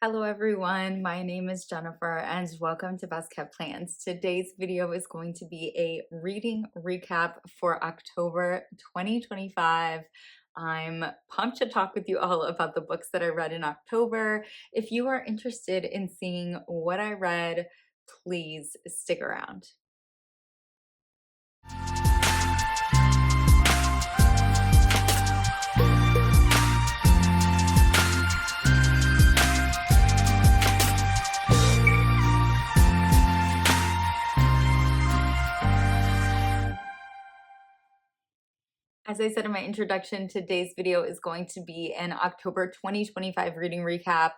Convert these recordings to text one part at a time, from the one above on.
Hello everyone, my name is Jennifer and welcome to Best Kept Plans. Today's video is going to be a reading recap for October 2025. I'm pumped to talk with you all about the books that I read in October. If you are interested in seeing what I read, please stick around. As I said in my introduction, today's video is going to be an October 2025 reading recap.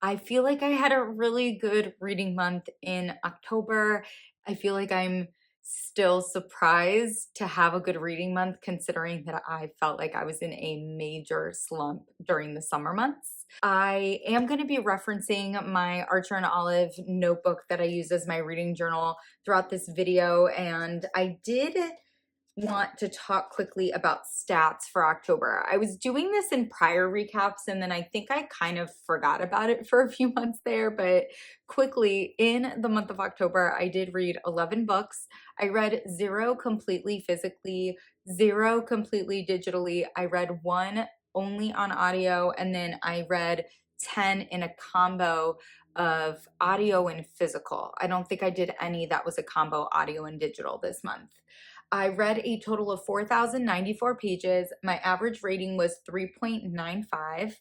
I feel like I had a really good reading month in October. I feel like I'm still surprised to have a good reading month considering that I felt like I was in a major slump during the summer months. I am going to be referencing my Archer and Olive notebook that I use as my reading journal throughout this video, and I did want to talk quickly about stats for October. I was doing this in prior recaps and then I think I kind of forgot about it for a few months there, but quickly in the month of October, I did read 11 books. I read 0 completely physically, 0 completely digitally. I read 1 only on audio, and then I read 10 in a combo of audio and physical. I don't think I did any that was a combo audio and digital this month. I read a total of 4,094 pages. My average rating was 3.95.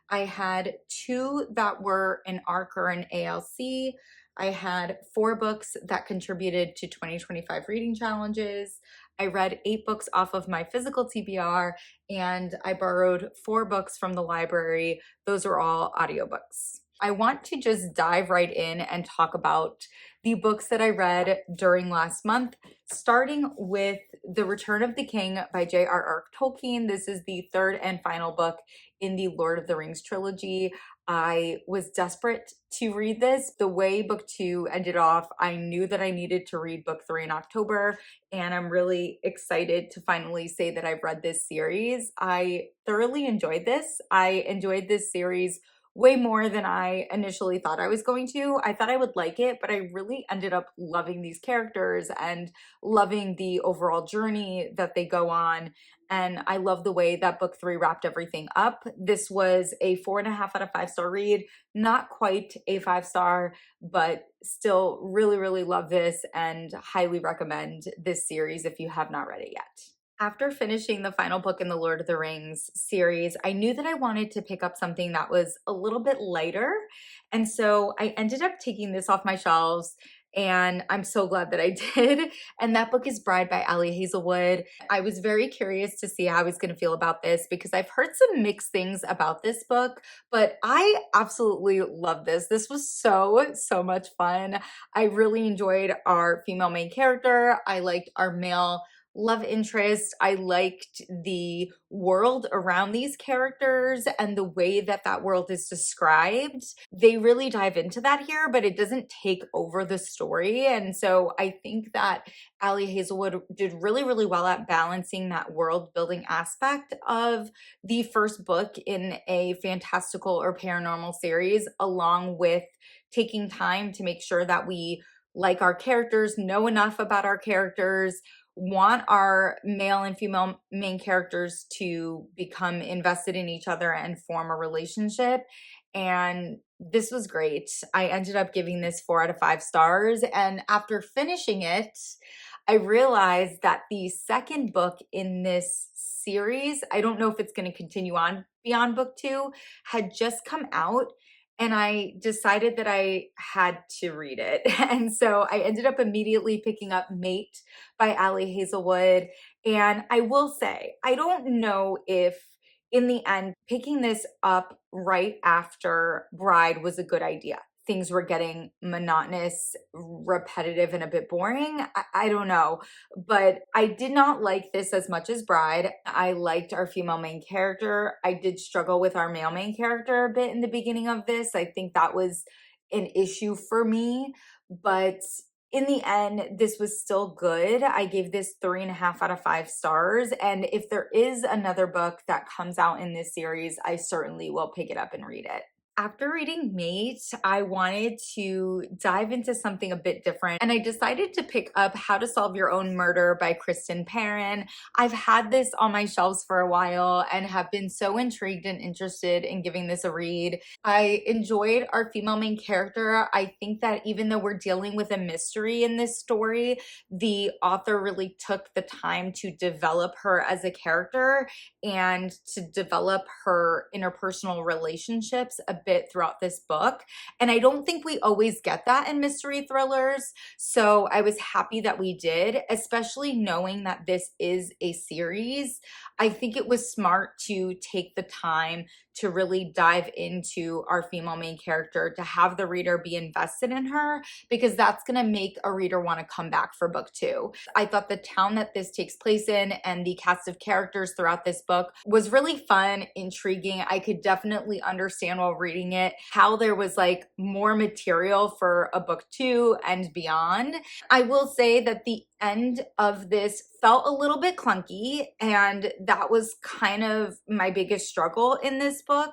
I had 2 that were an ARC or an ALC. I had 4 books that contributed to 2025 reading challenges. I read 8 books off of my physical TBR, and I borrowed 4 books from the library. Those are all audiobooks. I want to just dive right in and talk about the books that I read during last month, starting with The Return of the King by J.R.R. Tolkien. This is the 3rd and final book in the Lord of the Rings trilogy. I was desperate to read this. The way book 2 ended off, I knew that I needed to read book 3 in October, and I'm really excited to finally say that I've read this series. I thoroughly enjoyed this. I enjoyed this series way more than I initially thought I was going to. I thought I would like it, but I really ended up loving these characters and loving the overall journey that they go on. And I love the way that book 3 wrapped everything up. This was a 4.5 out of 5 star read, not quite a 5-star, but still really, really love this and highly recommend this series if you have not read it yet. After finishing the final book in the Lord of the Rings series, I knew that I wanted to pick up something that was a little bit lighter. And so I ended up taking this off my shelves, and I'm so glad that I did. And that book is Bride by Hazelwood. I was very curious to see how I was going to feel about this because I've heard some mixed things about this book, but I absolutely love this. This was so much fun. I really enjoyed our female main character. I liked our male love interest. I liked the world around these characters and the way that that world is described. They really dive into that here, but it doesn't take over the story. And so I think that Hazelwood did really, really well at balancing that world building aspect of the first book in a fantastical or paranormal series, along with taking time to make sure that we like our characters, know enough about our characters, want our male and female main characters to become invested in each other and form a relationship. And this was great. I ended up giving this 4 out of 5 stars. And after finishing it, I realized that the second book in this series, I don't know if it's going to continue on beyond book 2, had just come out. And I decided that I had to read it. And so I ended up immediately picking up Mate by Hazelwood. And I will say, I don't know if in the end, picking this up right after Bride was a good idea. Things were getting monotonous, repetitive, and a bit boring. I don't know. But I did not like this as much as Bride. I liked our female main character. I did struggle with our male main character a bit in the beginning of this. I think that was an issue for me. But in the end, this was still good. I gave this 3.5 out of 5 stars. And if there is another book that comes out in this series, I certainly will pick it up and read it. After reading Mate, I wanted to dive into something a bit different, and I decided to pick up How to Solve Your Own Murder by Kristen Perrin. I've had this on my shelves for a while and have been so intrigued and interested in giving this a read. I enjoyed our female main character. I think that even though we're dealing with a mystery in this story, the author really took the time to develop her as a character and to develop her interpersonal relationships a bit throughout this book. And I don't think we always get that in mystery thrillers. So I was happy that we did, especially knowing that this is a series. I think it was smart to take the time to really dive into our female main character, to have the reader be invested in her, because that's going to make a reader want to come back for book two. I thought the town that this takes place in and the cast of characters throughout this book was really fun, intriguing. I could definitely understand while reading it how there was like more material for a book two and beyond. I will say that the end of this felt a little bit clunky, and that was kind of my biggest struggle in this book.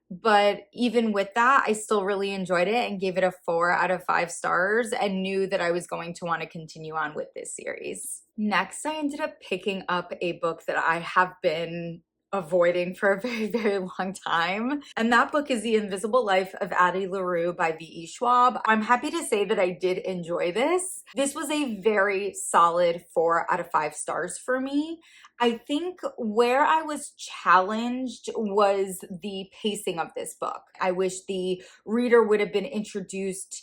But even with that, I still really enjoyed it and gave it a 4 out of 5 stars and knew that I was going to want to continue on with this series. Next, I ended up picking up a book that I have been avoiding for a very, very long time. And that book is The Invisible Life of Addie LaRue by V.E. Schwab. I'm happy to say that I did enjoy this. This was a very solid 4 out of 5 stars for me. I think where I was challenged was the pacing of this book. I wish the reader would have been introduced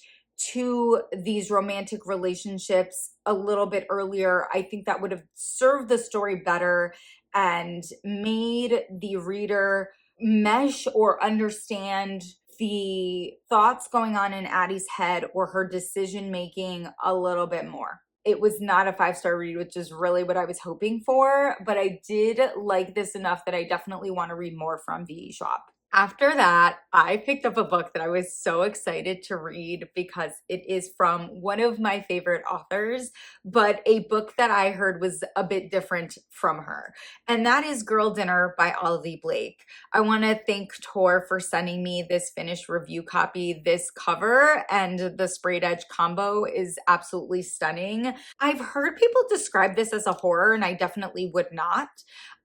to these romantic relationships a little bit earlier. I think that would have served the story better and made the reader mesh or understand the thoughts going on in Addie's head or her decision making a little bit more. It was not a 5-star read, which is really what I was hoping for, but I did like this enough that I definitely want to read more from V.E. Schwab. After that, I picked up a book that I was so excited to read because it is from one of my favorite authors, but a book that I heard was a bit different from her. And that is Girl Dinner by Olivie Blake. I want to thank Tor for sending me this finished review copy. This cover and the sprayed edge combo is absolutely stunning. I've heard people describe this as a horror, and I definitely would not.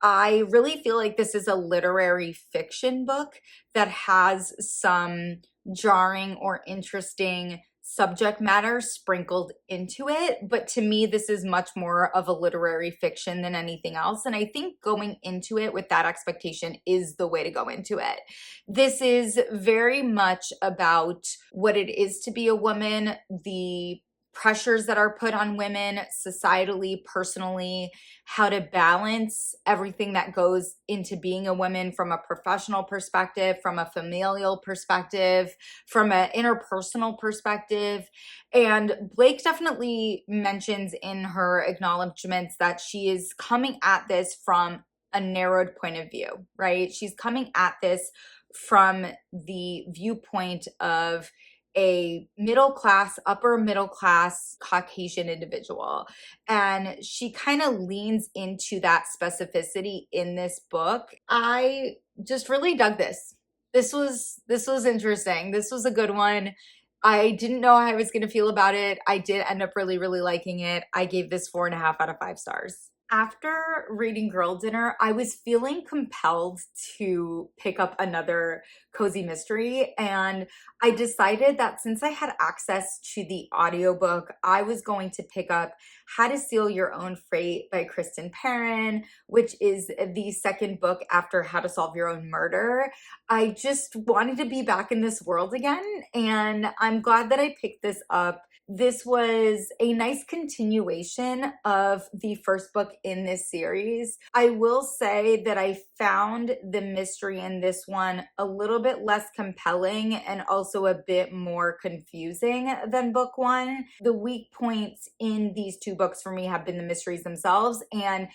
I really feel like this is a literary fiction book that has some jarring or interesting subject matter sprinkled into it. But to me, this is much more of a literary fiction than anything else. And I think going into it with that expectation is the way to go into it. This is very much about what it is to be a woman, the pressures that are put on women societally, personally, how to balance everything that goes into being a woman from a professional perspective, from a familial perspective, from an interpersonal perspective. And Blake definitely mentions in her acknowledgments that she is coming at this from a narrowed point of view, right? She's coming at this from the viewpoint of a middle class, upper middle class Caucasian individual. And she kind of leans into that specificity in this book. I just really dug this. This was interesting. This was a good one. I didn't know how I was going to feel about it. I did end up really, really liking it. I gave this 4.5 out of 5 stars. After reading Girl Dinner, I was feeling compelled to pick up another cozy mystery, and I decided that since I had access to the audiobook, I was going to pick up How to Seal Your Own Fate by Kristen Perrin, which is the second book after How to Solve Your Own Murder. I just wanted to be back in this world again, and I'm glad that I picked this up. This was a nice continuation of the first book in this series. I will say that I found the mystery in this one a little bit less compelling and also a bit more confusing than book one. The weak points in these two books for me have been the mysteries themselves, and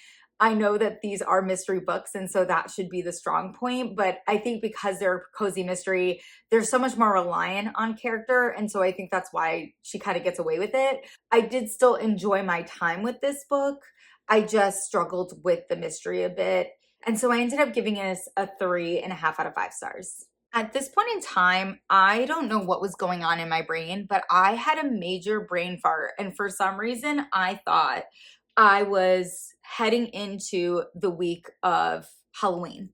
I know that these are mystery books, and so that should be the strong point. But I think because they're cozy mystery, they're so much more reliant on character. And so I think that's why she kind of gets away with it. I did still enjoy my time with this book. I just struggled with the mystery a bit. And so I ended up giving this a 3.5 out of 5 stars. At this point in time, I don't know what was going on in my brain, but I had a major brain fart. And for some reason, I thought I was heading into the week of Halloween.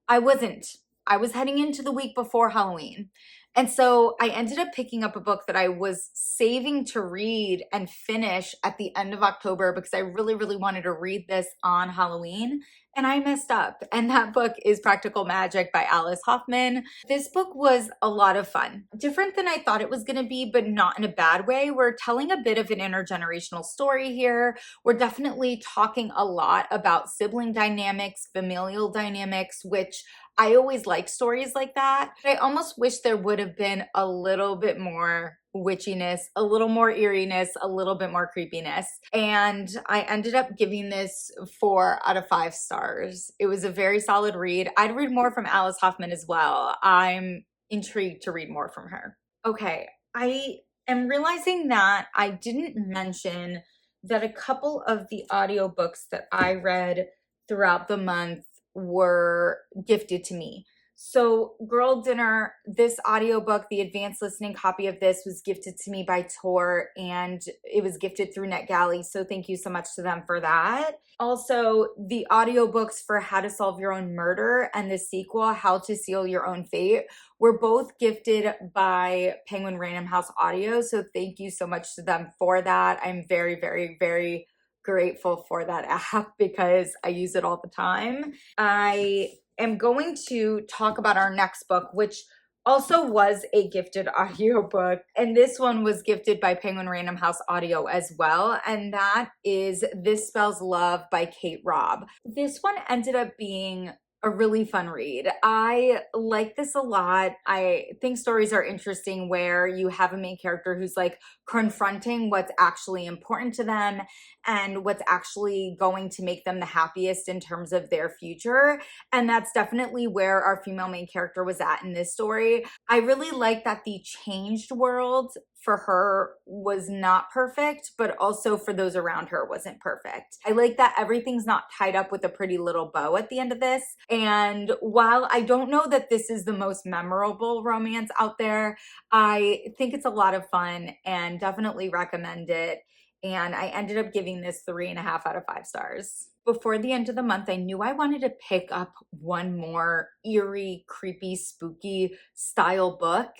I wasn't. I was heading into the week before Halloween. And so I ended up picking up a book that I was saving to read and finish at the end of October because I really, really wanted to read this on Halloween. And I messed up. And that book is Practical Magic by Alice Hoffman. This book was a lot of fun. Different than I thought it was going to be, but not in a bad way. We're telling a bit of an intergenerational story here. We're definitely talking a lot about sibling dynamics, familial dynamics, which I always like stories like that. I almost wish there would have been a little bit more witchiness, a little more eeriness, a little bit more creepiness. And I ended up giving this 4 out of 5 stars. It was a very solid read. I'd read more from Alice Hoffman as well. I'm intrigued to read more from her. Okay, I am realizing that I didn't mention that a couple of the audiobooks that I read throughout the month were gifted to me. So Girl Dinner, this audiobook, the advanced listening copy of this was gifted to me by Tor, and it was gifted through NetGalley. So thank you so much to them for that. Also, the audiobooks for How to Solve Your Own Murder and the sequel, How to Seal Your Own Fate, were both gifted by Penguin Random House Audio. So thank you so much to them for that. I'm very, very, very grateful for that app because I use it all the time. I am going to talk about our next book, which also was a gifted audiobook. And this one was gifted by Penguin Random House Audio as well. And that is This Spells Love by Kate Robb. This one ended up being a really fun read. I like this a lot. I think stories are interesting where you have a main character who's like confronting what's actually important to them and what's actually going to make them the happiest in terms of their future. And that's definitely where our female main character was at in this story. I really like that the changed world for her was not perfect, but also for those around her wasn't perfect. I like that everything's not tied up with a pretty little bow at the end of this. And while I don't know that this is the most memorable romance out there, I think it's a lot of fun and definitely recommend it. And I ended up giving this 3.5 out of 5 stars. Before the end of the month, I knew I wanted to pick up one more eerie, creepy, spooky style book.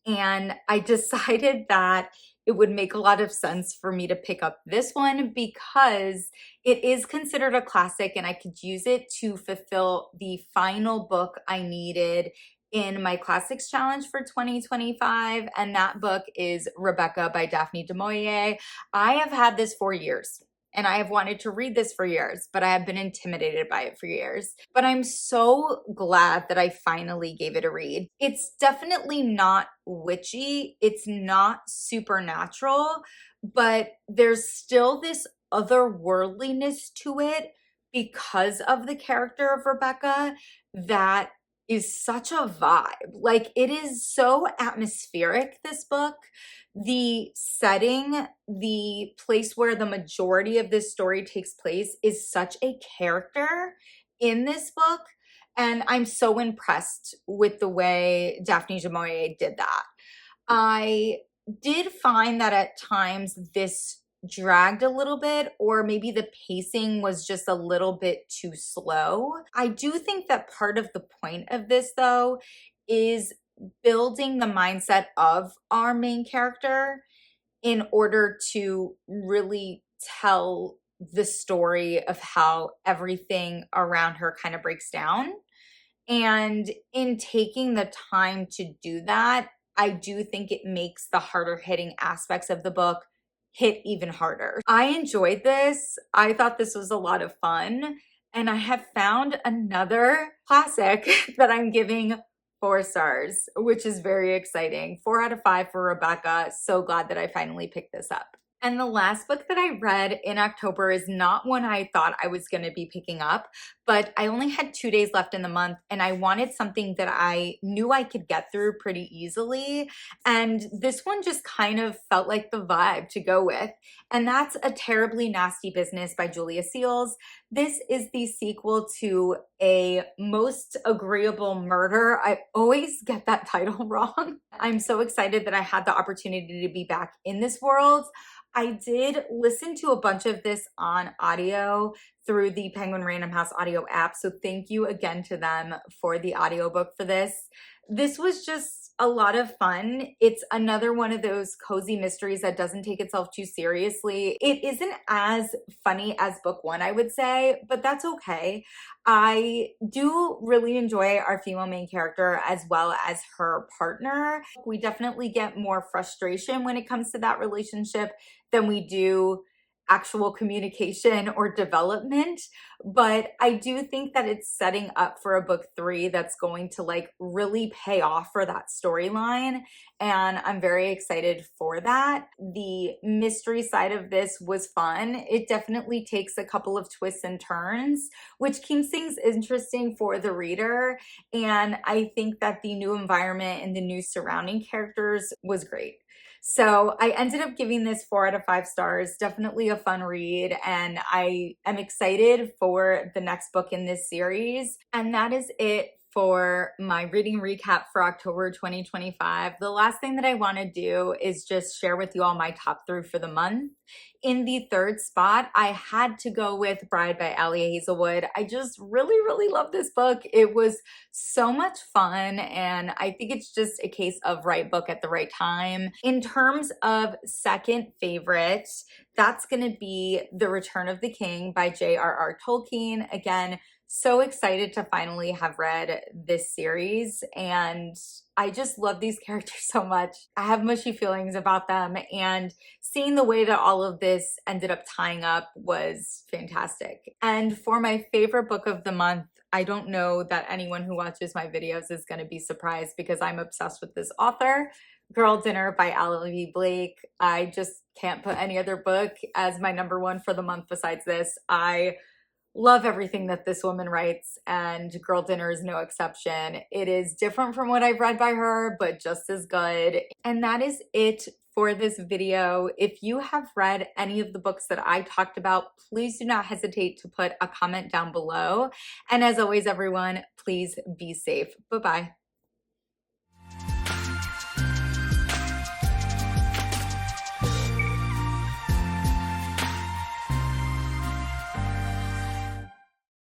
And I decided that it would make a lot of sense for me to pick up this one because it is considered a classic and I could use it to fulfill the final book I needed in my classics challenge for 2025. And that book is Rebecca by Daphne du Maurier. I have had this for years. And I have wanted to read this for years, but I have been intimidated by it for years. But I'm so glad that I finally gave it a read. It's definitely not witchy. It's not supernatural, but there's still this otherworldliness to it because of the character of Rebecca that is such a vibe. Like, it is so atmospheric, this book. The setting, the place where the majority of this story takes place is such a character in this book. And I'm so impressed with the way Daphne du Maurier did that. I did find that at times this dragged a little bit, or maybe the pacing was just a little bit too slow. I do think that part of the point of this, though, is building the mindset of our main character in order to really tell the story of how everything around her kind of breaks down. And in taking the time to do that, I do think it makes the harder hitting aspects of the book hit even harder. I enjoyed this. I thought this was a lot of fun. And I have found another classic that I'm giving 4 stars, which is very exciting. 4 out of 5 for Rebecca. So glad that I finally picked this up. And the last book that I read in October is not one I thought I was going to be picking up, but I only had 2 days left in the month and I wanted something that I knew I could get through pretty easily. And this one just kind of felt like the vibe to go with. And that's A Terribly Nasty Business by Julia Seals. This is the sequel to A Most Agreeable Murder. I always get that title wrong. I'm so excited that I had the opportunity to be back in this world. I did listen to a bunch of this on audio through the Penguin Random House audio app, so thank you again to them for the audiobook for this. This was just a lot of fun. It's another one of those cozy mysteries that doesn't take itself too seriously. It isn't as funny as book one, I would say, but that's okay. I do really enjoy our female main character as well as her partner. We definitely get more frustration when it comes to that relationship than we do actual communication or development, but I do think that it's setting up for a book three that's going to like really pay off for that storyline, and I'm very excited for that. The mystery side of this was fun. It definitely takes a couple of twists and turns, which keeps things interesting for the reader, and I think that the new environment and the new surrounding characters was great. So I ended up giving this 4 out of 5 stars. Definitely a fun read, and I am excited for the next book in this series. And that is it for my reading recap for October 2025. The last thing that I want to do is just share with you all my top 3 for the month. In the third spot, I had to go with Bride by Allie Hazelwood. I just really, really love this book. It was so much fun, and I think it's just a case of right book at the right time. In terms of second favorite, that's going to be The Return of the King by J.R.R. Tolkien. Again, so excited to finally have read this series, and I just love these characters so much. I have mushy feelings about them, and seeing the way that all of this ended up tying up was fantastic. And for my favorite book of the month, I don't know that anyone who watches my videos is going to be surprised because I'm obsessed with this author. Girl Dinner by Olivie Blake. I just can't put any other book as my number one for the month besides this. I love everything that this woman writes, and Girl Dinner is no exception. It is different from what I've read by her, but just as good. And that is it for this video. If you have read any of the books that I talked about, please do not hesitate to put a comment down below. And as always, everyone, please be safe. Bye-bye.